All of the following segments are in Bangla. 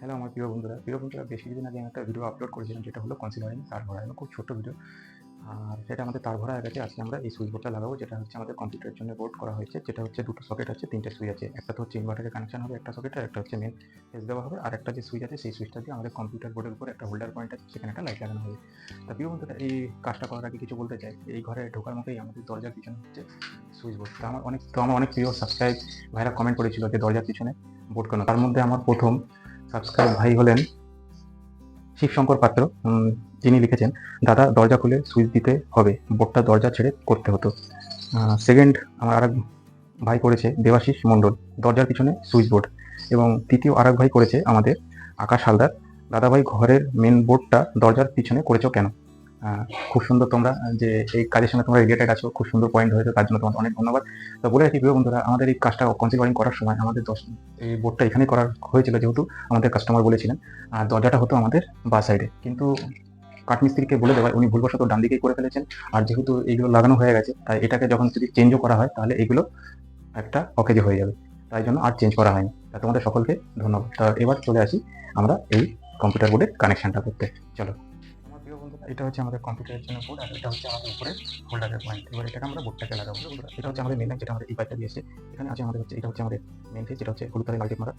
হ্যালো আমার প্রিয় বন্ধুরা বেশ কিছুদিন আগে আমি একটা ভিডিও আপলোড করেছিলাম যেটা হলো কনসিলারিং তার ভরা এবং খুব ছোট্ট ভিডিও। আর সেটা আমাদের তার ভরা হয়ে গেছে। আজকে আমরা এই সুইচ বোর্ডটা লাগাবো, যেটা হচ্ছে আমাদের কম্পিউটারের জন্য বোর্ড করা হয়েছে, যেটা হচ্ছে দুটো সকেট আছে, তিনটে সুইচ আছে। একটা তো হচ্ছে ইনভার্টারের কানেকশন হবে একটা সকেটে, একটা হচ্ছে মেন ফেস দেওয়া হবে, আর একটা যে সুইচ আছে সেই সুইচটা দিয়ে আমাদের কম্পিউটার বোর্ডের উপর একটা হোল্ডার পয়েন্ট আছে, সেখানে একটা লাইট লাগানো হবে। তা প্রিয় বন্ধুরা, এই কাজটা করার আগে কিছু বলতে চাই। এই ঘরে ঢোকার মতোই আমাদের দরজার পিছনে হচ্ছে সুইচ বোর্ড। আমার অনেক প্রিয় সাবস্ক্রাইব ভাইরা কমেন্ট করেছিল যে দরজার পিছনে বোর্ড কেন। তার মধ্যে আমার প্রথম সাবস্ক্রাইব ভাই হলেন শিবশঙ্কর পাত্র। যিনি লিখেছেন, দাদা দরজা খুলে সুইচ দিতে হবে, বোর্ডটা দরজা ছেড়ে করতে হতো। সেকেন্ড আমার আরেক ভাই করেছে দেবাশিস মণ্ডল, দরজার পিছনে সুইচ বোর্ড। এবং তৃতীয় আরেক ভাই করেছে আমাদের আকাশ হালদার, দাদা ভাই ঘরের মেন বোর্ডটা দরজার পিছনে করেছো কেন? খুব সুন্দর তোমরা যে এই কাজের সঙ্গে তোমরা রিলেটেড আছো, খুব সুন্দর পয়েন্ট হয়েছে, তার জন্য তোমাদের অনেক ধন্যবাদ। তো বলে রাখি প্রিয় বন্ধুরা, আমাদের এই কাজটা কনসিলারিং করার সময় আমাদের এই বোর্ডটা এখানেই করার হয়েছিল, যেহেতু আমাদের কাস্টমার বলেছিলেন। আর দরজাটা হতো আমাদের বা সাইডে, কিন্তু কাঠমিস্ত্রিকে বলে দেওয়ায় উনি ভুলবশত ডান দিকেই করে ফেলেছেন। আর যেহেতু এইগুলো লাগানো হয়ে গেছে, তাই এটাকে যখন যদি চেঞ্জও করা হয় তাহলে এইগুলো একটা অকেজো হয়ে যাবে, তাই জন্য আর চেঞ্জ করা হয়নি। তা তোমাদের সকলকে ধন্যবাদ। তা এবার চলে আসি আমরা এই কম্পিউটার বোর্ডের কানেকশনটা করতে। চলো। আমার প্রিয় বন্ধুরা, এটা হচ্ছে আমাদের কম্পিউটারের জন্য বোর্ড, আর এটা হচ্ছে আমাদের উপরে হোল্ডারের পয়েন্ট। এবার এটাকে আমরা বোর্ডটাকে লাগাবো। বন্ধুরা, এটা হচ্ছে আমাদের মেন লাইন, যেটা আমাদের এই পাইপটা দিয়েছে। এখানে আছে আমাদের হচ্ছে, এটা হচ্ছে আমাদের মেন ফেজ, যেটা হচ্ছে হলুদ কালারের লাইট মারা।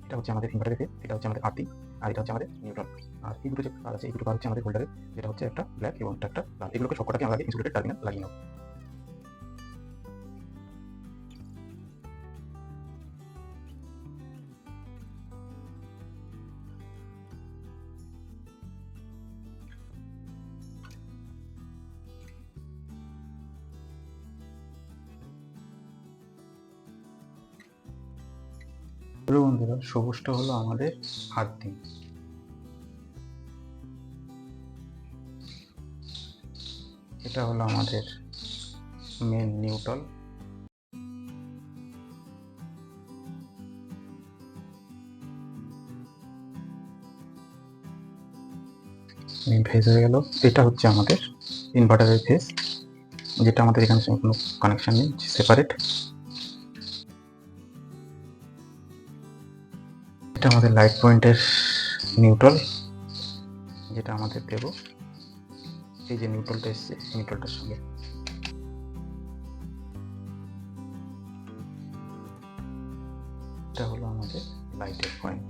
এটা হচ্ছে আমাদের ইনভার্টারের ফেজ, এটা হচ্ছে আমাদের আর্থিং, আর এটা হচ্ছে আমাদের নিউট্রাল। আর এই দুটো যে তার আছে, এই দুটো তার হচ্ছে আমাদের হোল্ডারে, যেটা হচ্ছে একটা ব্ল্যাক এবং একটা লাল। এগুলোকে সবকটাকে আমরা ইনসুলেটেড টার্মিনাল লাগিয়ে নেবো। বন্ধুরা, সবুজটা হলো আমাদের আর্থিং, এটা হলো আমাদের মেন নিউট্রাল, মেন ফেজ হয়ে গেল। এটা হচ্ছে আমাদের ইনভার্টারের ফেজ, যেটা আমাদের এখানে কোনো কানেকশন নেই, সেপারেট। এটা আমাদের লাইট পয়েন্টের নিউট্রাল, যেটা আমাদের দেব এই যে নিউট্রালটা এসছে, নিউট্রালটার সঙ্গে। এটা হলো আমাদের লাইটের পয়েন্ট।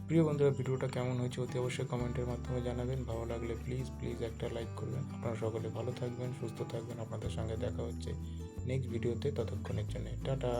প্রিয় বন্ধুরা, ভিডিওটা কেমন হয়েছে অতি অবশ্যই কমেন্টের মাধ্যমে জানাবেন। ভালো লাগলে প্লিজ একটা লাইক করবেন। আপনারা সকলে ভালো থাকবেন, সুস্থ থাকবেন। আপনাদের সঙ্গে দেখা হচ্ছে নেক্সট ভিডিওতে। ততক্ষণের জন্য টাটা।